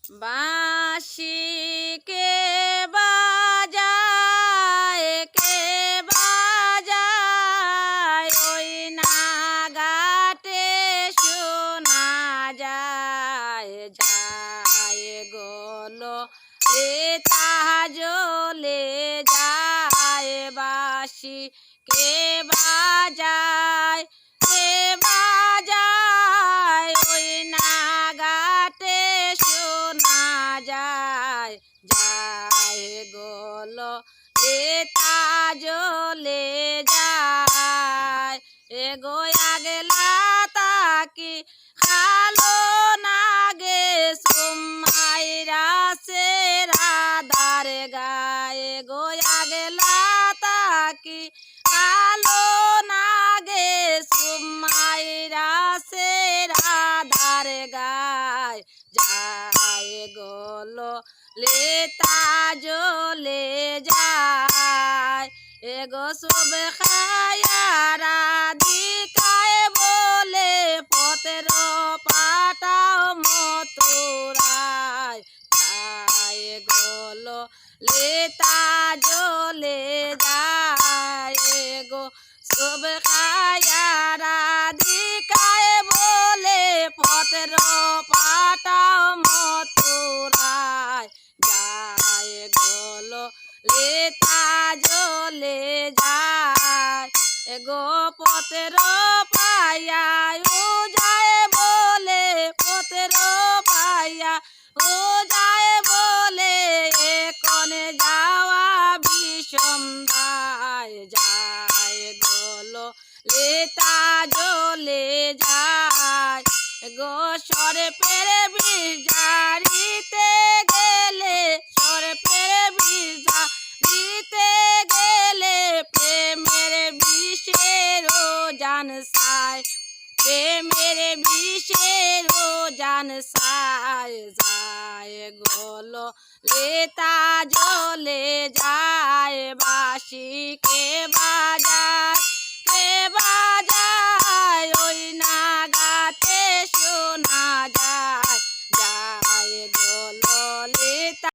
বাঁশি কে বাজায় ওই নাগাতে শোনা যায় যায় গোলো লেতা জ্বলে যায় বাঁশি কে বাজায় ওই নাগাতে শোনা যায় যায় গোলো লেতা জ্বলে যায় এগো আগলা তাকি খালো নাগে সুমাইরা সে রাধার গায়ে গো আগলা তাকি খালো নাগে সুমাইরা সে রাধার গায় যায় গোলো লেতা জ্বলে যায় এগো সব খায়ারা দিকায় বলে পতের পাটাও মতুরায় যায় গোলো লেতা জ্বলে যায় গো সব খায়ারা দিকায় বলে পতের পাটাও মতুরায় যায় গোলো লেতা জ্বলে যায় গো পতের পায়া ও যায় বলে পতের পায়া ও যায় বলে কনে যাওয়া বিষম দায় যায় গোলো লেতা জ্বলে যায় গো সরে পেরে বিজারিতে গেলে সরে পেরে বিজারিতে গেলে প্রেমের বিষেরও জান সায় প্রেমের বিষেরও জান সায় যায় গোলো লেতা জ্বলে যায় বাঁশি কে বাজায়।